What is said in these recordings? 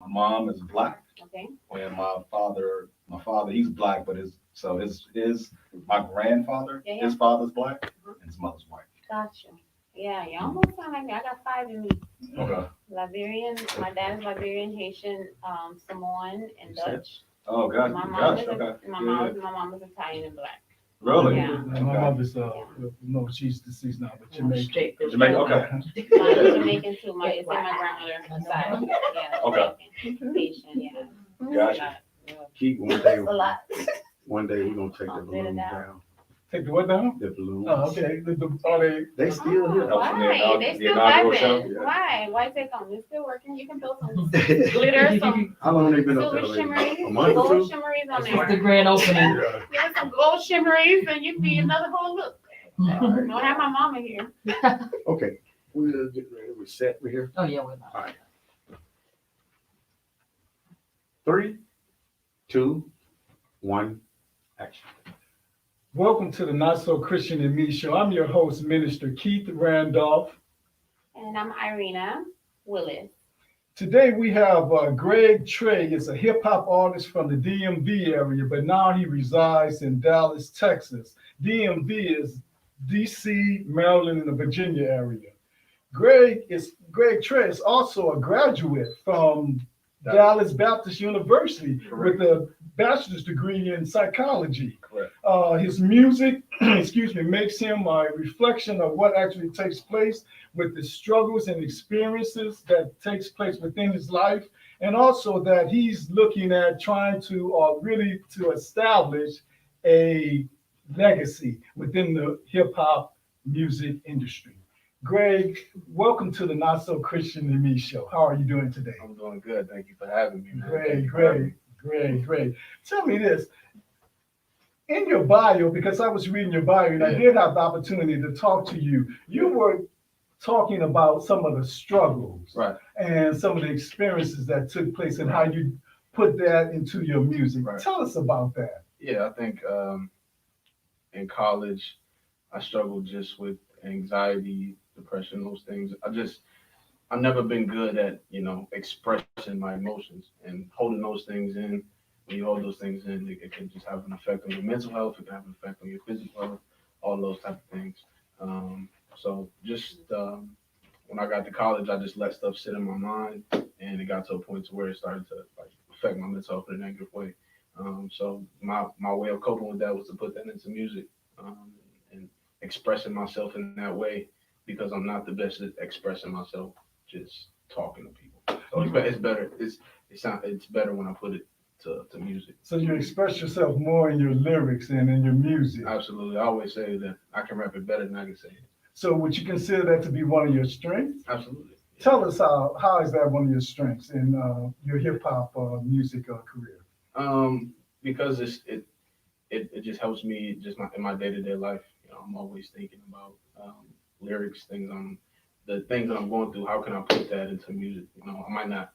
mom is black, Okay. and my father, he's black, but my grandfather, Yeah, yeah. his father's black, Mhm. and his mother's white. Gotcha. Yeah, you almost sound like me. I got five in me. Okay. Liberian. My dad is Liberian, Haitian, Samoan, and You said- Dutch. Oh, God, My mom gosh, is okay. my mom is Italian and black. Really? Yeah. My Okay. mother's, no, she's deceased now, but Jamaican. Jamaica, okay. Mine's Jamaican too. It's in my grandmother's side. Yeah. Okay. Jamaican, Haitian. Yeah. Gotcha. Keep It's a lot. one day we're gonna take the I'll sit it balloons down. down. Take the what down? The balloons. Oh, okay. Are they? They still here. That was from the Why? They the still inaugural got show? it. Yeah. Why? Why take them? It's still working. You can build some glitter, some How long they been up silver there? Lady? shimmeries, A month or gold two? shimmeries on It's the there. grand opening. Yeah. Yeah, some gold shimmeries, and you can be another whole look. Don't have my mama here. Okay, we'll get ready. We're set. We're here. Oh, yeah, we're not. All right. 3, 2, 1, action. Welcome to the Not So Christian and Me show. I'm your host, Minister Keith Randolph. And I'm Irina Willis. Today we have GREGTRE. Is a hip hop artist from the DMV area, but now he resides in Dallas, Texas. DMV is DC, Maryland, and the Virginia area. GREGTRE is also a graduate from Dallas Baptist University with a bachelor's degree in psychology. Correct. His music, excuse me, makes him a reflection of what actually takes place with the struggles and experiences that takes place within his life, and also that he's looking at trying to really to establish a legacy within the hip hop music industry. Greg, welcome to the Not So Christian and Me show. How are you doing today? I'm doing good. Thank you for having me, man. Thank Great, you for having me. great. Tell me this. In your bio, because I was reading your bio and I Yeah. did have the opportunity to talk to you, you were talking about some of the struggles Right. and some of the experiences that took place and how you put that into your music. Right. Tell us about that. Yeah, I think in college, I struggled just with anxiety, depression, those things. I've never been good at, expressing my emotions and holding those things in. When you hold those things in, it can just have an effect on your mental health. It can have an effect on your physical health, all those type of things. So just when I got to college, I just let stuff sit in my mind, and it got to a point to where it started to affect my mental health in a negative way. So my way of coping with that was to put that into music and expressing myself in that way, because I'm not the best at expressing myself just talking to people. So it's better. It's better when I put it to music. So you express yourself more in your lyrics and in your music. Absolutely. I always say that I can rap it better than I can say it. So would you consider that to be one of your strengths? Absolutely. Tell us how is that one of your strengths in your hip hop music career? Because it just helps me just in my day-to-day life. I'm always thinking about lyrics, the things that I'm going through. How can I put that into music? I might not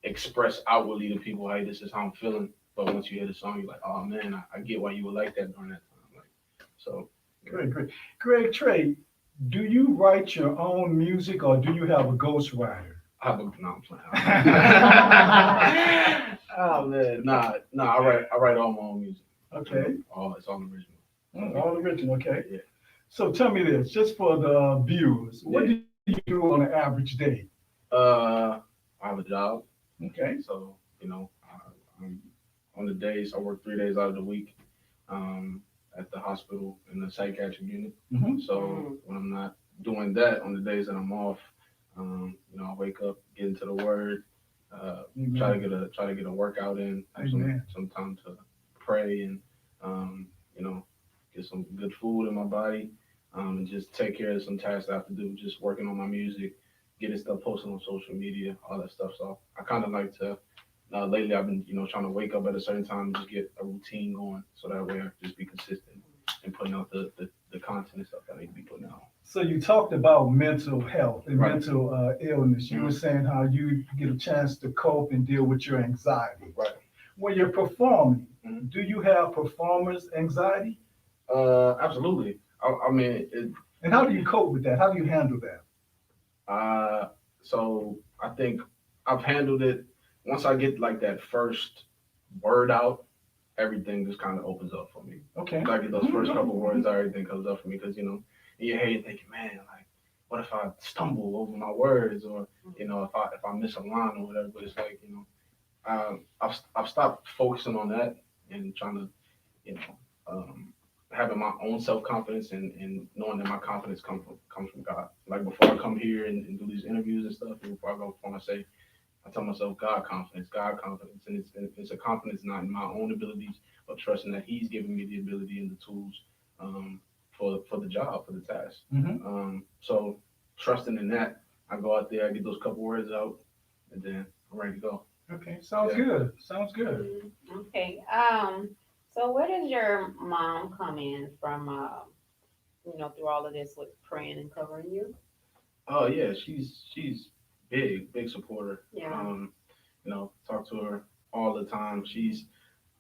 express outwardly to people, hey, this is how I'm feeling, but once you hear the song, you're like, oh man, I get why you would like that during that time. So. Great. GREGTRE, do you write your own music or do you have a ghostwriter? No, I'm playing. Oh man, nah. I write all my own music. Okay. It's all original. All original, okay. Yeah. So tell me this, just for the viewers, what do you do on an average day? I have a job, Okay. so I'm on the days I work 3 days out of the week at the hospital in the psychiatric unit. Mhm. So when I'm not doing that, on the days that I'm off, I wake up, get into the word, try to get a workout in, have some time to pray, and get some good food in my body, and just take care of some tasks I have to do, just working on my music, getting stuff posted on social media, all that stuff. So I kind of like to, lately I've been, trying to wake up at a certain time and just get a routine going, so that way I can just be consistent and putting out the content and stuff that I need to be putting out. So you talked about mental health and Right. mental illness. You were saying how you get a chance to cope and deal with your anxiety. Right. When you're performing, Mhm. do you have performance anxiety? Absolutely. I mean, And how do you cope with that? How do you handle that? so I think I've handled it once I get like that first word out, everything just kind of opens up for me. Okay. Once I get those first couple words, everything comes up for me because, you know, in your head you're thinking, man, like, what if I stumble over my words, or, you know, if I miss a line or whatever. But it's like, you know, I've stopped focusing on that and trying to, you know, having my own self confidence and knowing that my confidence comes from God. Like before I come here and do these interviews and stuff, and before I go on, I tell myself God confidence, and it's a confidence not in my own abilities, but trusting that He's giving me the ability and the tools for the job, for the task. So trusting in that, I go out there, I get those couple words out, and then I'm ready to go. Okay, sounds good. Sounds good. Okay. So where does your mom come in from? Through all of this with praying and covering you. Oh yeah, she's big supporter. Yeah. You know, talk to her all the time.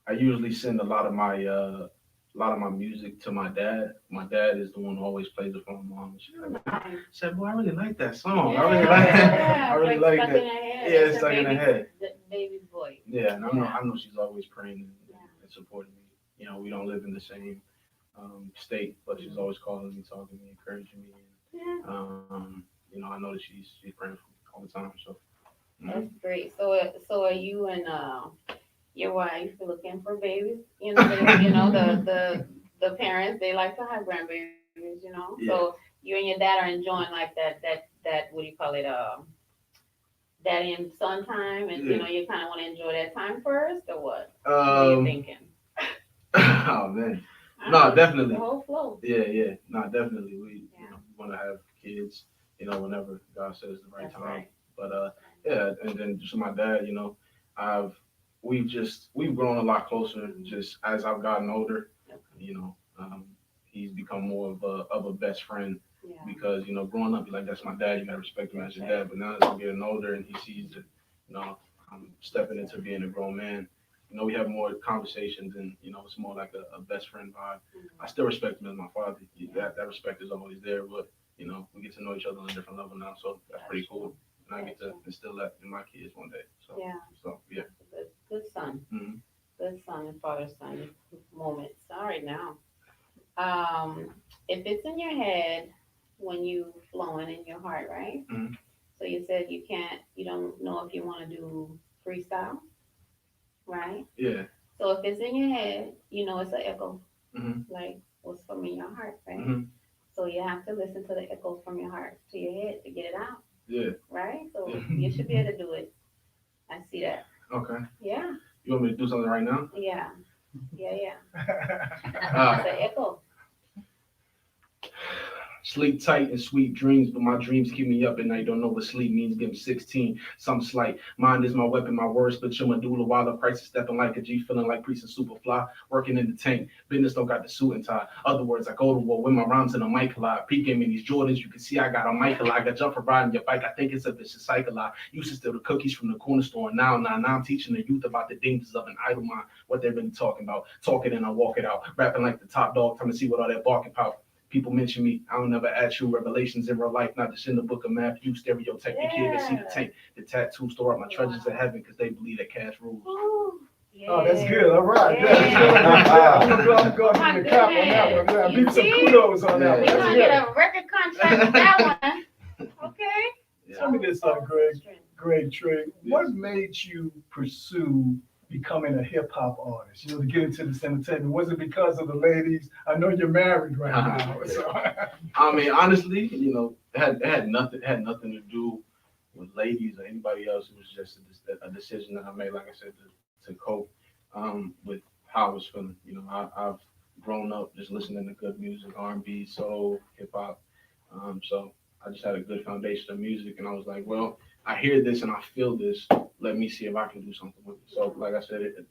I usually send a lot of my music to my dad. My dad is the one who always plays it for my mom. She's like, I said, boy, I really like that song. I really like that. I really like stuck that. In her head. Yeah, it's stuck in her head. The baby's voice. Yeah, and I know she's always praying and supporting me. You know, we don't live in the same state, but she's always calling me, talking to me, encouraging me. And, you know, I know that she's praying for me all the time. So That's great. So are you and your wife looking for babies? You know, the parents, they like to have grandbabies. You know, Yeah. so you and your dad are enjoying like that what do you call it? Daddy and son time, and Yeah. you know, you kind of want to enjoy that time first, or what? What are you thinking? Oh man, no, definitely. The whole flow. Yeah, no, definitely. We want to have kids, you know, whenever God says the right That's time. right. But yeah, and then just my dad, you know, we've grown a lot closer just as I've gotten older. You know, he's become more of a best friend. Yeah. Because, you know, growing up, you're like, that's my dad, you gotta respect him as your dad. But now as I'm getting older and he sees that, you know, I'm stepping into being a grown man, you know, we have more conversations and, you know, it's more like a best friend vibe. I still respect him as my father. That respect is always there, but, you know, we get to know each other on a different level now, so that's pretty cool. And I get to instill that in my kids one day. So yeah. Good son. Mm-hmm. Good son and father-son moments. All right, now. If it's in your head when you flowing in your heart, right? Mm-hmm. So you said you don't know if you want to do freestyle, right? Yeah. So if it's in your head, you know it's an echo, Mm-hmm. like what's from in your heart, right? Mm-hmm. So you have to listen to the echo from your heart to your head to get it out, Yeah. right? So Yeah. you should be able to do it. I see that. Okay. Yeah. You want me to do something right now? Yeah. All It's right. an echo. Sleep tight and sweet dreams, but my dreams keep me up at night. Don't know what sleep means. Give 'em 16. Some slight. Mind is my weapon, my words split your medulla while the price is stepping like a G, feeling like priest and superfly, working in the tank. Business don't got the suit and tie. Other words, I go to war with my rhymes in a mic collide. Pre-game in these Jordans, you can see I got a mic I got jump for riding your bike. I think it's a vicious cycle. I used to steal the cookies from the corner store. Now I'm teaching the youth about the dangers of an idle mind. What they're really talking about. Talk it and I walk it out. Rapping like the top dog. Time to see what all that barking about. People mention me, I don't never add true revelations in real life, not just in the book of Matthew, stereotype the kid that see the tank, the tattoo, store up my treasures in heaven because they believe that cash rules. Ooh, yeah. Oh, that's good. All right. Yeah. I'm gonna go ahead and clap on that one. Yeah, You give some see? kudos on that We're one. gonna That's get good. a record contract with that one. Okay. Tell me this, GREGTRE. What made you pursue becoming a hip hop artist? You know, to get into this entertainment. Was it because of the ladies? I know you're married right now. So. I mean, honestly, you know, it had nothing to do with ladies or anybody else. It was just a decision that I made, like I said, to cope with how I was feeling. You know, I've grown up just listening to good music, R&B, soul, hip hop. So I just had a good foundation of music, and I was like, well, I hear this and I feel this. Let me see if I can do something with it. So, like I said, it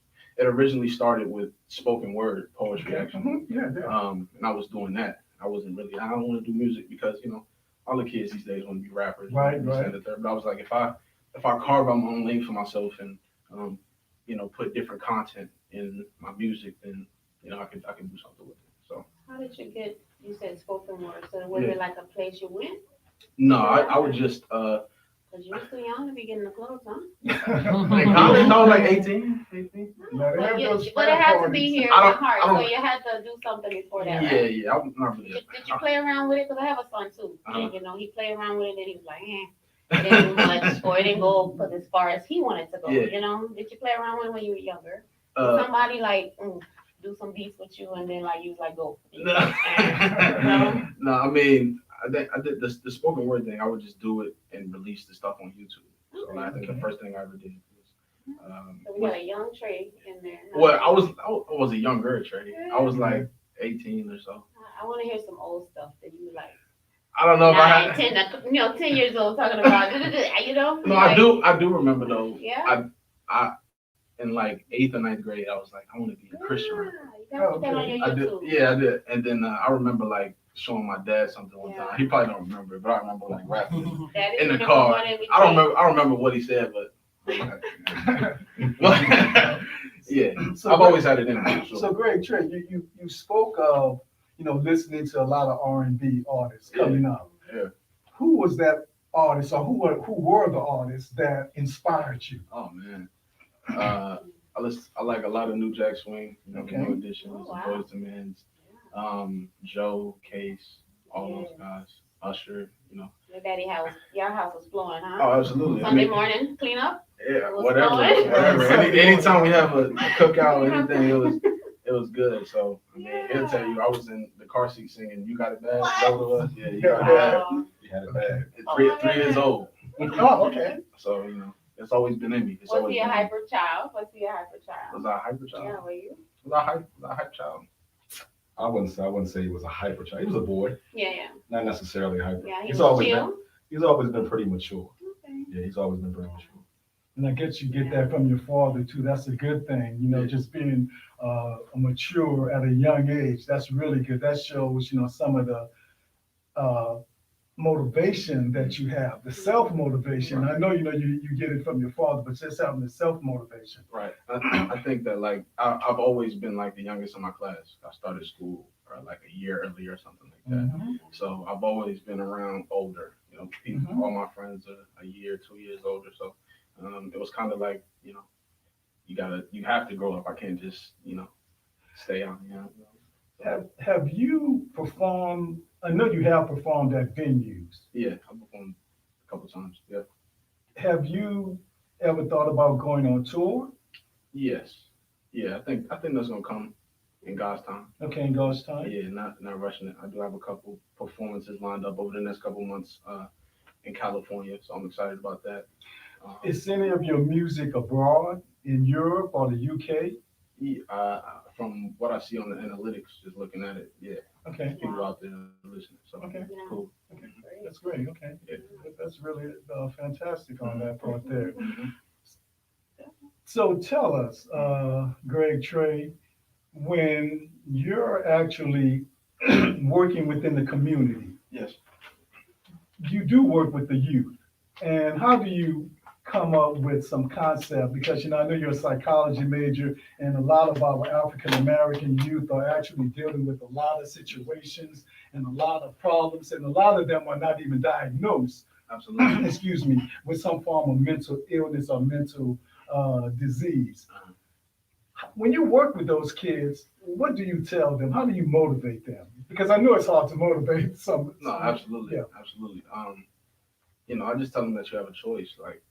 originally started with spoken word poetry, actually. Yeah. And I was doing that. I don't want to do music because, you know, all the kids these days want to be rappers. Right. But I was like, if I carve out my own lane for myself and, you know, put different content in my music, then, you know, I can do something with it. So. How did you said spoken word, so was it like a place you went? No, I would just Cause you're too young to be getting the clothes, huh? In college, I was like 18. Now, they have those But it frat had to parties. be here in I your don't- heart, I so don't- you had to do something before that, Yeah, right? yeah, I'm not really. Did you play around with it? Cause I have a son too. Uh-huh. And, you know, he played around with it and he was like, eh. It didn't do much, or it didn't go as far as he wanted to go. Yeah. You know, did you play around with it when you were younger? Did Uh, somebody like do some beats with you and then like you was like go? no, No? no, I mean, I did the spoken word thing. I would just do it and release the stuff on YouTube. So like, I think the first thing I ever did was. So we got a young Trey in there. Well, I was a younger Trey. I was like 18 or so. I want to hear some old stuff that you like. I don't know if I 9, had. 10, 10 years old talking about, you know? No, like, I do remember though. Yeah. I in like 8th or 9th grade, I was like, I want to be a Christian rapper. You gotta put that on your I did, YouTube. yeah, I did. And then I remember like showing my dad something one Yeah. time. He probably don't remember it, but I remember like rapping That is in the number car. one every I don't day. remember what he said, but yeah, So, I've always had it in me. So GREGTRE, you spoke of, listening to a lot of R&B artists coming up. Yeah. Who was that artist, or who were the artists that inspired you? Oh man, I like a lot of New Jack Swing, Okay. New Editions, Oh, wow. Boyz II Men, Joe, Case, all those guys, Usher, Your daddy house, your house was flowing, huh? Oh, absolutely. Sunday morning, clean up? Yeah, was whatever, flowing? whatever. Anytime we have a cookout or anything, it was good. So I mean, he'll tell you, I was in the car seat singing "You Got It Bad." What? Yeah, you got it bad. Wow. You had it bad. Three years old. Oh, okay. So it's always been in me. It's Was always he a been in me. hyper child? Was he a hyper child? Was I a hyper child? Yeah, were you? Was I a hype child? I wouldn't say he was a hyper child. He was a boy, Yeah. not necessarily hyper. Yeah, he he's was always chill. he's always been pretty mature. Okay. Yeah, he's always been pretty mature. And I guess you get that from your father too. That's a good thing, just being mature at a young age. That's really good. That shows, some of the motivation that you have, the self-motivation. I know, you get it from your father, but just having the self-motivation. Right. I think that like I've always been like the youngest in my class. I started school like a year earlier or something like that. Mhm. So I've always been around older. People. Mhm. All my friends are a year, 2 years older. So it was kind of like you have to grow up. I can't just stay out. Have you performed? I know you have performed at venues. Yeah, I've performed a couple times. Yeah. Have you ever thought about going on tour? Yes. Yeah. I think that's gonna come in God's time. Okay, in God's time. Yeah, not rushing it. I do have a couple performances lined up over the next couple months in California, so I'm excited about that. Is any of your music abroad in Europe or the UK? From what I see on the analytics, just looking at it, yeah, Okay, people out there listening. So okay, Yeah. cool. Great. that's great. Okay, Yeah. that's really fantastic on that part there. Mhm. So tell us, GREGTRE, when you're actually working within the community, Yes. you do work with the youth, and how do you come up with some concept? Because I know you're a psychology major, and a lot of our African American youth are actually dealing with a lot of situations and a lot of problems, and a lot of them are not even diagnosed, Absolutely. excuse me, with some form of mental illness or mental disease. When you work with those kids, what do you tell them? How do you motivate them? Because I know it's hard to motivate some. No, absolutely, Yeah. absolutely. I just tell them that you have a choice. Like,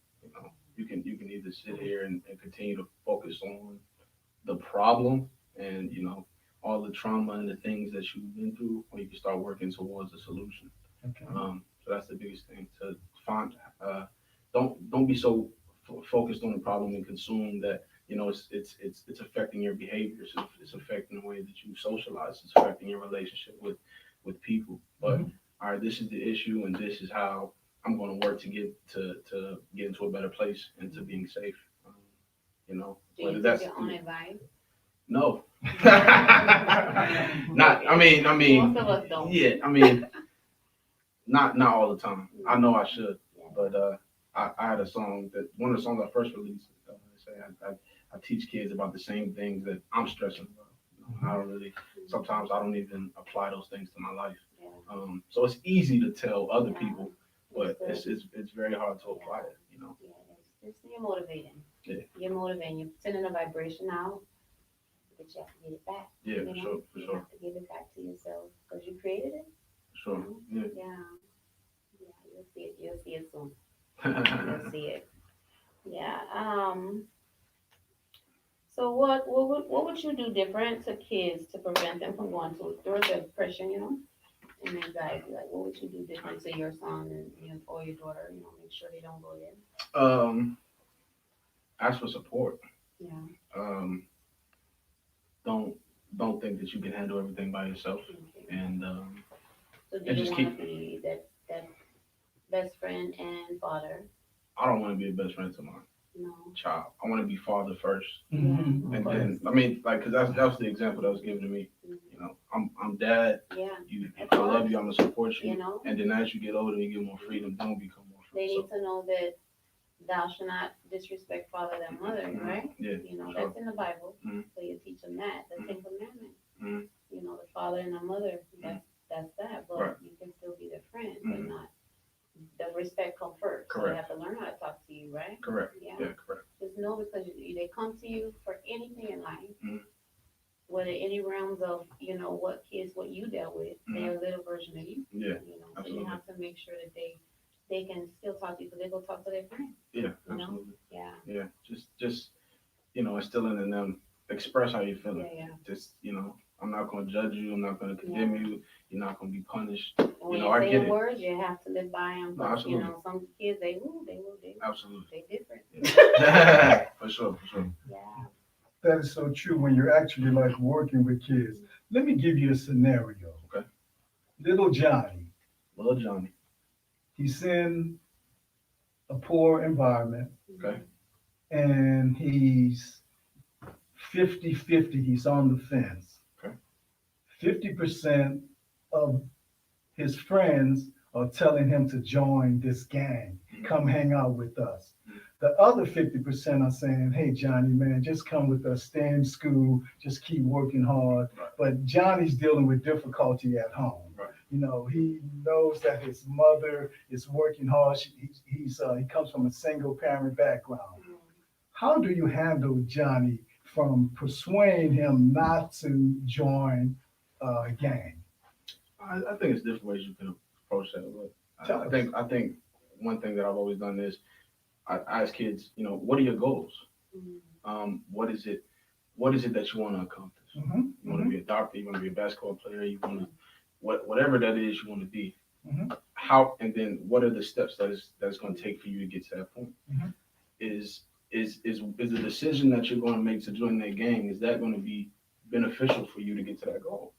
you can either sit here and continue to focus on the problem and all the trauma and the things that you've been through, or you can start working towards a solution. Okay. So that's the biggest thing, to find. Don't be so focused on the problem and consumed that it's affecting your behaviors. It's affecting the way that you socialize. It's affecting your relationship with people. But all right, this is the issue, and this is how I'm going to work to get into a better place and to being safe. Do you Whether take that's your own advice? no. Not. I mean. Most of us don't. Yeah. I mean. Not all the time. I know I should, but I had a song that one of the songs I first released. I teach kids about the same things that I'm stressing about. I don't really. Sometimes I don't even apply those things to my life. Yeah. So it's easy to tell other people but it's very hard to apply it, you know. Yeah, it's you're motivating. Yeah. You're motivating. You're sending a vibration out, but you have to get it back. Yeah, you for know? sure, for You sure, have to give it back to yourself because you created it. sure. Yeah. Yeah. Yeah, you'll see it. You'll see it soon. You'll see it. Yeah. So what would you do different to kids to prevent them from going through the depression, and anxiety? Like, what would you do different to your son or your daughter? Make sure they don't go there. Ask for support. Yeah. Um, don't think that you can handle everything by yourself, Okay. and So do and you just want to be that best friend and father? I don't want to be a best friend to my No. child. I want to be father first, Mhm. and Of then course. I mean, like, cause that's the example that was given to me. You know, I'm dad. Yeah. I love you. I'm gonna support you. You know, And then as you get older, and you get more freedom. Don't become more they free. need to know that thou shalt not disrespect father and mother, right? Yeah. Sure. Sure. That's in the Bible. Mhm. So you teach them that. The Ten Commandments. Mhm. The father and the mother. That's that. But Right. you can still be their friend, but Mhm. not the respect come first. So they Correct. have to learn how to talk to you, right? Correct. Yeah. Yeah. Correct. Just know because they come to you for anything in life. Mhm. Whether any realms of what you dealt with, they're a little version of you. Yeah. So you Absolutely. have to make sure that they can still talk to you because they go talk to their friends. Yeah. You know? Absolutely. Yeah, Yeah. Just instilling in them. Express how you're feeling. yeah. Just I'm not gonna judge you. I'm not gonna condemn you. You're not gonna be punished. And when I you're get saying it. words, you have to live by them. No, absolutely. Some kids they Absolutely. different. Yeah. For sure. For sure. Yeah. That is so true when you're actually like working with kids. Let me give you a scenario. Okay. Little Johnny, Little Johnny. he's in a poor environment Okay. and he's 50-50. He's on the fence. Okay. 50% of his friends are telling him to join this gang, come hang out with us. The other 50% are saying, hey, Johnny, man, just come with us, stay in school, just keep working hard. Right. But Johnny's dealing with difficulty at home. Right. He knows that his mother is working hard. He comes from a single parent background. How do you handle Johnny from persuading him not to join a gang? I think it's different ways you can approach that. But Tell us. I think one thing that I've always done is I ask kids, what are your goals? What is it that you want to accomplish? Mhm, You want to be a doctor, you want to be a basketball player, you want to whatever that is you want to be. Mhm. How, and then what are the steps that's going to take for you to get to that point? Mhm. Is the decision that you're going to make to join that gang, is that going to be beneficial for you to get to that goal?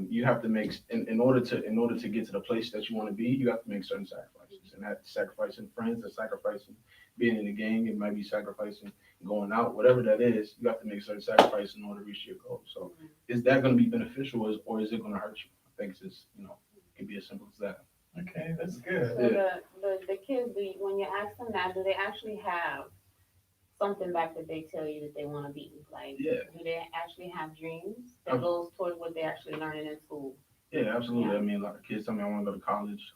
You have to make in order to get to the place that you want to be, you have to make certain sacrifices, and that's sacrificing friends, that's sacrificing being in the gang, it might be sacrificing going out, whatever that is. You have to make certain sacrifices in order to reach your goal. So, is that going to be beneficial, or is it going to hurt you? I think it's just it can be as simple as that. Okay, that's good. So the kids, when you ask them that, do they actually have something back that they tell you that they want to be? Like, Yeah. do they actually have dreams that goes towards what they're actually learning in school? Yeah, absolutely. Yeah. I mean, a lot of kids tell me I want to go to college.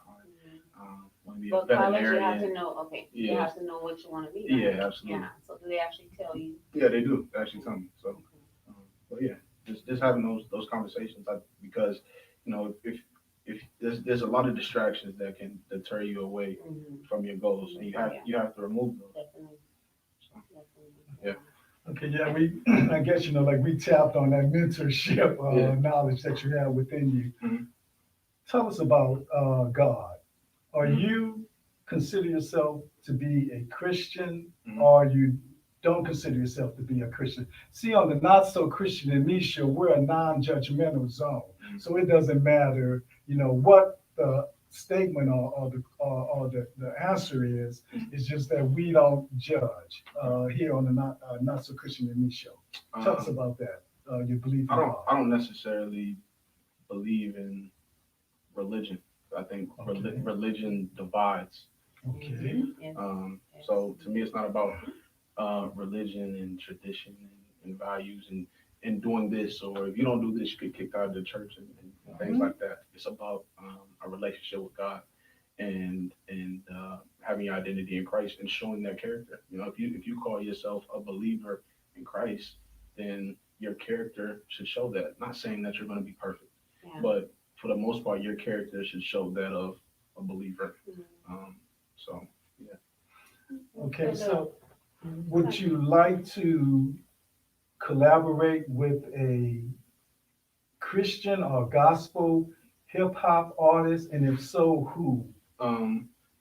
Want to be a But college, you veterinarian. have to know. Okay, you Yeah. have to know what you want to be. Yeah, Right? absolutely. Yeah. So do they actually tell you? Yeah, they do. They actually tell me. So, but yeah, just having those conversations, because if there's a lot of distractions that can deter you away from your goals, and you have to remove those. Definitely. So, Definitely. yeah. Okay, yeah, I guess, like we tapped on that mentorship knowledge that you have within you. Mhm. Tell us about God. Are Mhm. you consider yourself to be a Christian, Mhm. or you don't consider yourself to be a Christian? See, on the Not So Christian and Me show, we're a non-judgmental zone. Mhm. So it doesn't matter, what the statement or the answer is. It's just that we don't judge here on the Not So Christian and Me show. Tell us about that. Your belief in God. I don't necessarily believe in religion. I think Okay. religion divides. Okay. So to me, it's not about religion and tradition and values and doing this, or if you don't do this, you get kicked out of the church and things like that. It's about a relationship with God, and having your identity in Christ and showing that character. You know, if you call yourself a believer in Christ, then your character should show that. Not saying that you're going to be perfect, Yeah. but for the most part, your character should show that of a believer. So yeah. Okay, so would you like to collaborate with a Christian or gospel hip hop artist? And if so, who?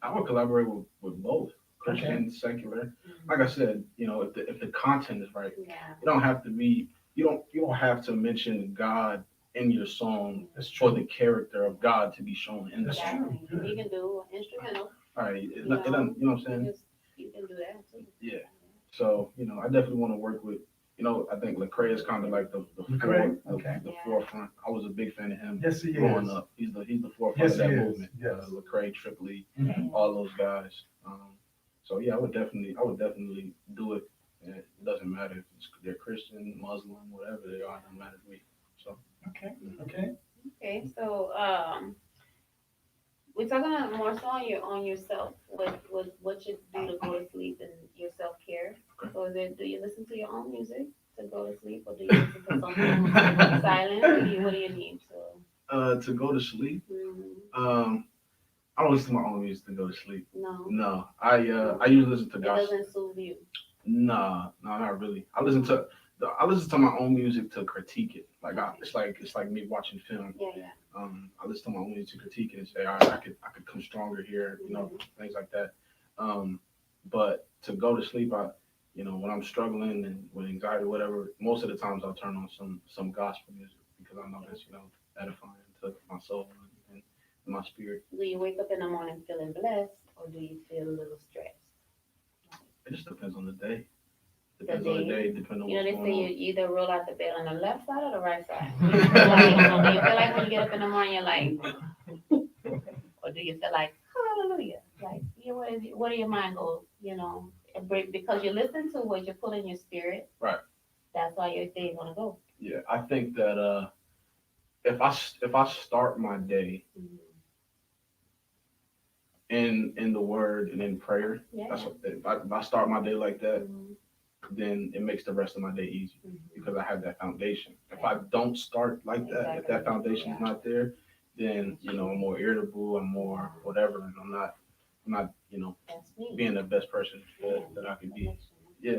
I would collaborate with both Christian, secular. Like I said, you know, if the content is right, Yeah. you don't have to be you don't have to mention God in your song That's for true. the character of God to be shown in the That's song. true. Exactly. You can do instrumental. All right, it You doesn't, you know what I'm saying? You can do that too. Yeah. So, you know, I definitely want to work with, you know, I think Lecrae is kind of like the Lecrae? Okay. the Yeah. forefront. I was a big fan of him Yes, he growing is. up. He's the forefront Yes, of that he is. movement. Yes. Lecrae, Tripoli, Mhm. all those guys. So yeah, I would definitely do it. And it doesn't matter if they're Christian, Muslim, whatever they are. It doesn't matter to me. So Okay, okay. Okay, so we're talking about more so on yourself, what you do to go to sleep and your self care. Okay. So do you listen to your own music to go to sleep, or do you listen to something silent? What do you need to go to sleep, mm, I don't listen to my own music to go to sleep. no, No, I usually listen to it gospel. doesn't soothe you. Nah, no, not really. I listen to my own music to critique it. Like it's like me watching film. Yeah. I listen to my own music to critique it and say, all right, I could come stronger here, you know, things like that. But to go to sleep, you know, when I'm struggling and with anxiety, whatever, most of the times I'll turn on some gospel music because I know that's, you know, edifying to my soul and my spirit. Do you wake up in the morning feeling blessed, or do you feel a little stressed? It just depends on the day. Depends on the day, depends on You know, what's they going say on. you either roll out the bed on the left side or the right side. Do you feel like when you get up in the morning, you're like, or do you feel like, hallelujah? Like, you know, what do your mind go, you know, because you listen to what you put in your spirit. Right. That's why your day gonna go. Yeah, I think that if I start my day in the word and in prayer, Yeah. that's what, if I start my day like that, Mhm. then it makes the rest of my day easy Mhm. because I have that foundation. If I don't start like that, if that Exactly. foundation's not there, then you know I'm more irritable, I'm more whatever, and I'm not you know That's me. being the best person that I could be. Yeah.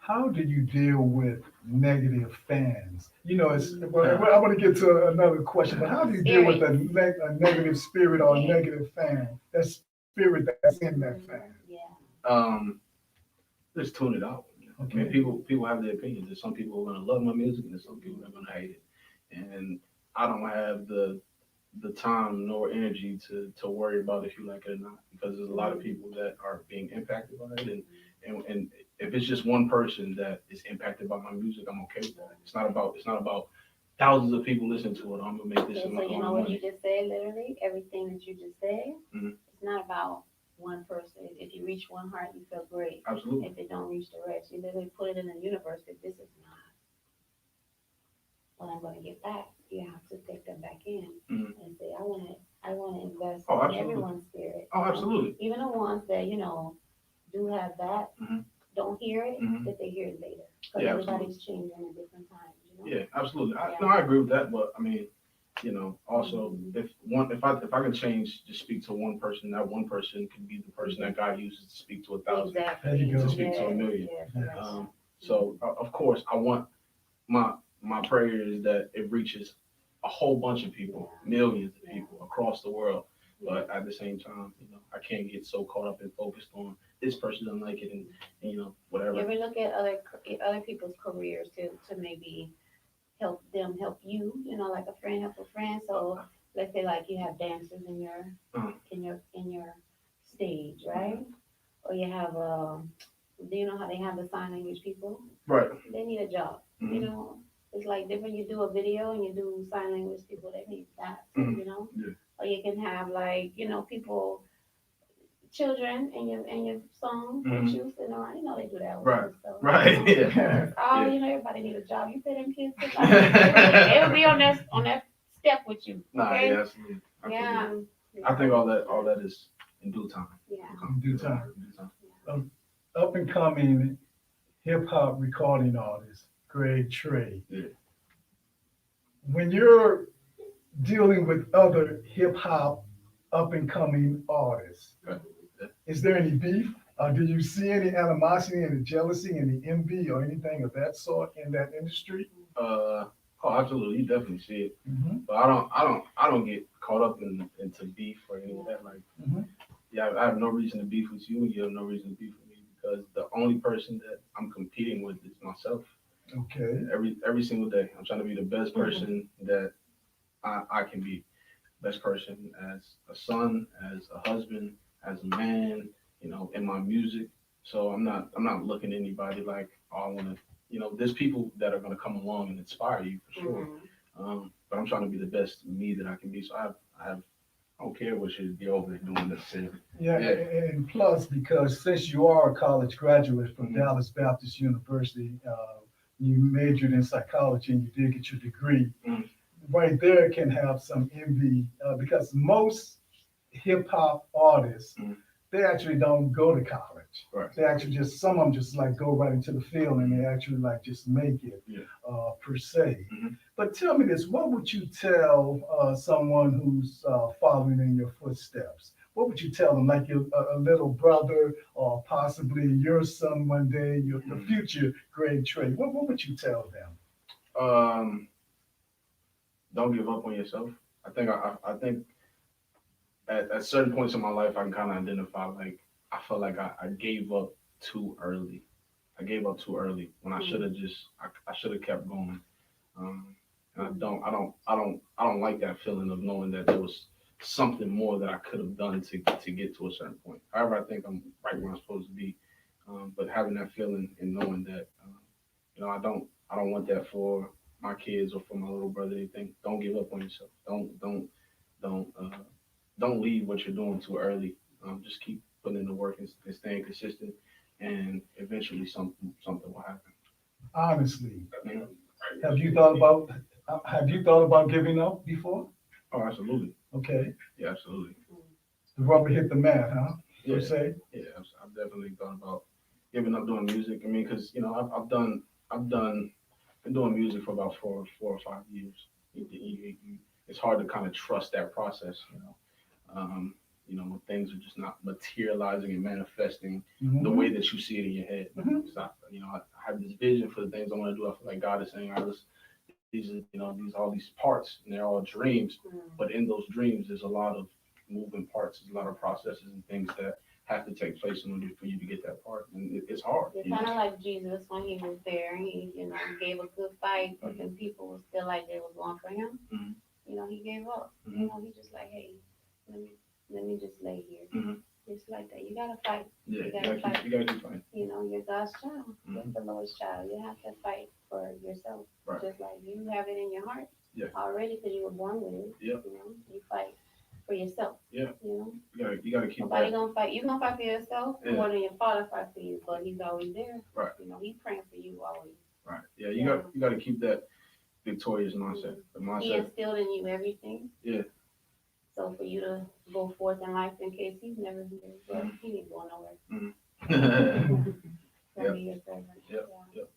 How do you deal with negative fans? You know, well, I'm going to get to another question, but how do you deal with a negative spirit or a negative fan? That spirit that's in that fan. Yeah. Just tune it out. I mean, people have their opinions. There's some people who are gonna love my music, and there's some people that are gonna hate it. And I don't have the time nor energy to worry about if you like it or not, because there's a lot of people that are being impacted by it, and if it's just one person that is impacted by my music, I'm okay with that. It's not about thousands of people listening to it. I'm gonna make this Okay, in so my you own know what money. you just said, literally, everything that you just said, Mhm. it's not about one person. If you reach one heart, you feel great. Absolutely. If it don't reach the rest, you literally put it in the universe that this is not what I'm going to get back. You have to take them back in and say, I want to invest in absolutely. everyone's spirit. Oh, absolutely. Even the ones that, you know, do have that, don't hear it, that they hear it later. Because Yeah, everybody's changing at different times, you know? Yeah, absolutely. I agree with that, but I mean, you know, also if I can change to speak to one person, that one person can be the person that God uses to speak to 1,000, Exactly. There you go. to speak to 1,000,000. Yes. So of course, I want my prayer is that it reaches a whole bunch of people, millions of people across the world. But at the same time, you know, I can't get so caught up and focused on this person doesn't like it and you know whatever. You ever look at other people's careers to maybe help you, you know, like a friend help a friend. So let's say like you have dancers in your stage, right? Or you have do you know how they have the sign language people? Right. They need a job. You know, it's like different. You do a video and you do sign language people. They need that. You know, or you can have like you know people. Children in your song that you sit around, you know they do that. Right. Stuff. Right. Yeah. Oh, you know everybody need a job. You pay them kids. They'll be on that step with you. Nah, Okay? yeah, absolutely. Yeah. I think all that is in due time. Yeah. In due time. In due time. Up and coming hip hop recording artist, GREGTRE. Yeah. When you're dealing with other hip hop up and coming artists, Right. Yeah. is there any beef? Do you see any animosity, any jealousy, any envy, or anything of that sort in that industry? Oh, absolutely. You definitely see it. Mm-hmm. But I don't get caught up into beef or any of that. Like, Mhm. yeah, I have no reason to beef with you, and you have no reason to beef with me because the only person that I'm competing with is myself. Okay. Every single day, I'm trying to be the best person that I can be. Best person as a son, as a husband, as a man, in my music. So I'm not looking at anybody like, oh, I want to, there's people that are going to come along and inspire you for sure. But I'm trying to be the best me that I can be. So I don't care what you're over there doing necessarily. Yeah, Yeah. and plus, because since you are a college graduate from Mhm. Dallas Baptist University, you majored in psychology and you did get your degree. Mhm. Right there can have some envy because most hip hop artists, Mhm. they actually don't go to college. Right. They actually some of them just like go right into the field and they actually like just make it Yeah. per se. Mhm. But tell me this, what would you tell someone who's following in your footsteps? What would you tell them, like a little brother or possibly your son one day, the future GREGTRE? What would you tell them? Don't give up on yourself. I think at certain points in my life, I can kind of identify like I felt like I gave up too early. I gave up too early when I should have I should have kept going. And I don't like that feeling of knowing that there was something more that I could have done to get to a certain point. However, I think I'm right where I'm supposed to be. But having that feeling and knowing that, I don't want that for my kids or for my little brother. Anything. Don't give up on yourself. Don't leave what you're doing too early. Just keep putting in the work and staying consistent, and eventually something will happen. Honestly, Mhm. have you thought about giving up before? Oh, absolutely. Okay, Yeah, absolutely. the rubber hit the mat, huh? Yeah, Per se. yeah. I've definitely thought about giving up doing music. I mean, because been doing music for about four or 5 years. It's hard to kind of trust that process, when things are just not materializing and manifesting the way that you see it in your head. Mhm. It's not, I have this vision for the things I want to do. I feel like God is saying, all right, these are, all these parts, and they're all dreams. But in those dreams, there's a lot of moving parts, there's a lot of processes and things that have to take place in order for you to get that part. And it's hard. It's kind of like Jesus when he was there. He, gave a good fight, but then people was still like they was going for him. Mhm. He gave up. Mhm. He just like, hey, let me just lay here. Mhm. It's like that. You gotta fight. Yeah, You gotta fight. you gotta keep fighting. You're God's child. You're Mhm. the Lord's child. You have to fight for yourself. Right. Just like you have it in your heart Yeah. already because you were born with it. Yeah. You fight for yourself. Yeah. You gotta keep Nobody that. gonna fight. You gonna fight for yourself Yeah. more than your father fight for you, but he's always there. Right. He's praying for you always. Right. Yeah, you gotta keep that victorious mindset. The He mindset. instilled in you everything. Yeah. So for you to go forth in life in case he's never here, but he ain't going nowhere. Yeah. Be your servant. Yep. Yep.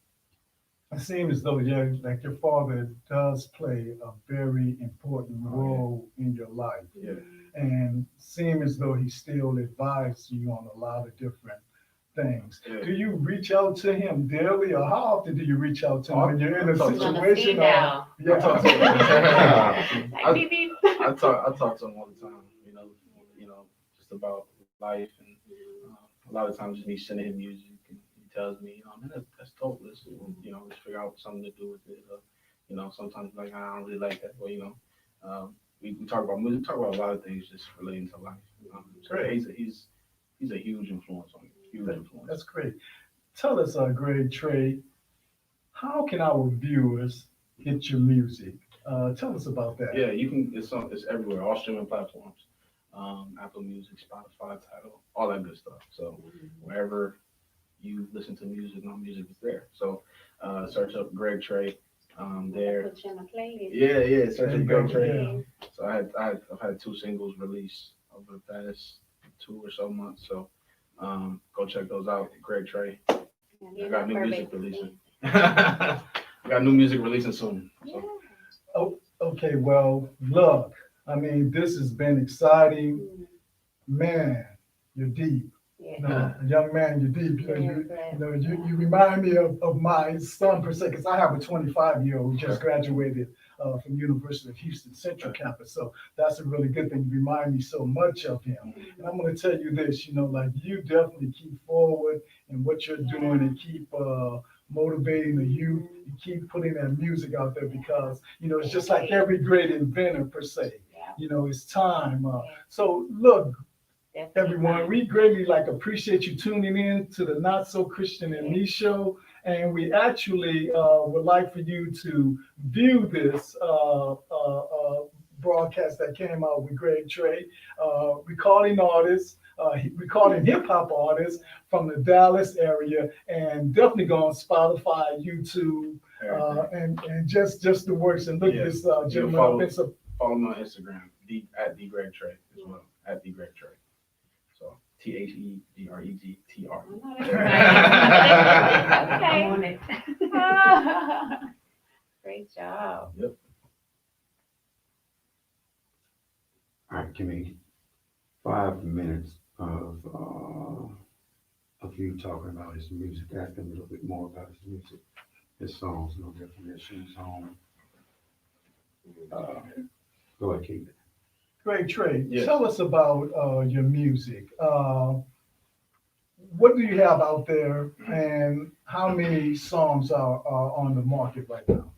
It seems as though, yeah, like your father does play a very important role in your life. Yeah. And seem as though he still advises you on a lot of different things. Yeah. Do you reach out to him daily, or how often do you reach out to him when you're in a I talk to He's on the situation? speed dial. I talk to him. Like beep beep. I talk to him all the time. Just about life, and a lot of times just me sending him music, and he tells me, man, that's dope. Let's figure out something to do with it. Sometimes like I don't really like that, but we talk about music, talk about a lot of things just relating to life. Great. He's a huge influence on me. Huge influence. That's great. Tell us, GREGTRE, how can our viewers get your music? Tell us about that. Yeah, you can. It's everywhere. All streaming platforms, Apple Music, Spotify, Tidal, all that good stuff. So wherever you listen to music, no music is there. So search up GREGTRE. There. Put you on a playlist. Yeah, search for GREGTRE. Yeah. So I've had 2 singles released over the past 2 or so months. So go check those out. GREGTRE. I got new music releasing. I got new music releasing soon. So. Okay, well, look, I mean, this has been exciting. Man, you're deep. You know, young man, you're deep. You remind me of my son per se, because I have a 25-year-old who just graduated from University of Houston Central Campus. So that's a really good thing. You remind me so much of him. And I'm going to tell you this, you know, like you definitely keep forward in what you're doing and keep motivating the youth and keep putting that music out there because, you know, it's just like every great inventor per se. You know, it's time. So look, everyone, we greatly appreciate you tuning in to the Not So Christian and Me show, and we actually would like for you to view this broadcast that came out with GREGTRE, recording artists, recording hip hop artists from the Dallas area, and definitely go on Spotify, YouTube, and just the works. And look this gentleman up. Follow me on Instagram, at GREGTRE as well, at GREGTRE. So THEGREGTRE. Okay. Great job. Yep. All right, give me 5 minutes of you talking about his music, asking a little bit more about his music, his songs, no definitions on. Go ahead, Keith. GREGTRE, Yes. tell us about your music. What do you have out there, and how many songs are on the market right now?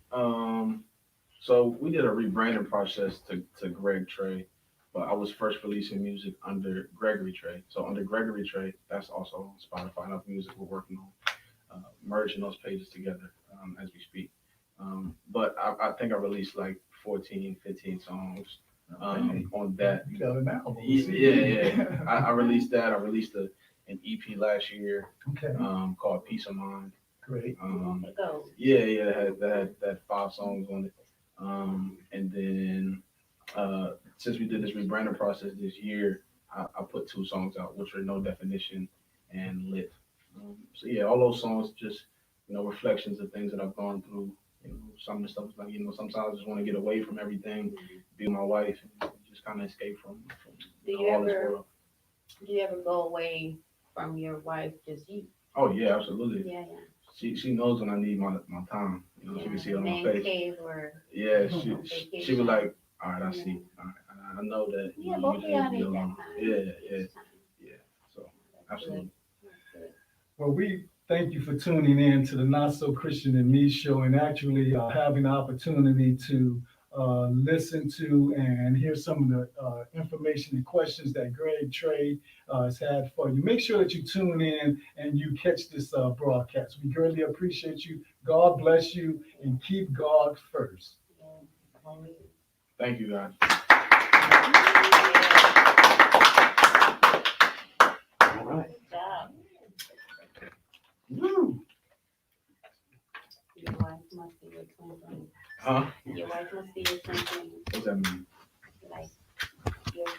So we did a rebranding process to GREGTRE, but I was first releasing music under GREGORY-TRE. So under GREGORY-TRE, that's also on Spotify and other music we're working on, merging those pages together as we speak. But I think I released like 14, 15 songs on that. You got an album. Yeah. I released that. I released an EP last year Okay, called Peace of Mind. great. That had 5 songs on it. And then since we did this rebranding process this year, I put 2 songs out, which are No Definition and Lit. So yeah, all those songs just, you know, reflections of things that I've gone through. You know, some of the stuff is like, you know, sometimes I just want to get away from everything, be with my wife, and just kind of escape from all this world. Do you ever go away from your wife, just you? Oh yeah, absolutely. Yeah. She knows when I need my time. You know, she can see it on my Man face. cave or Yeah, she was like, all right, I see. All right, I know that you both of need y'all to be need alone. that time. Yeah. So absolutely. Well, we thank you for tuning in to the Not So Christian and Me show, and actually having the opportunity to listen to and hear some of the information and questions that GREGTRE has had for you. Make sure that you tune in and you catch this broadcast. We greatly appreciate you. God bless you, and keep God first. Thank you, guys. All right. Good job. Woo! Your wife must be your twin flame. Huh? Your wife must be your twin flame. What's that mean?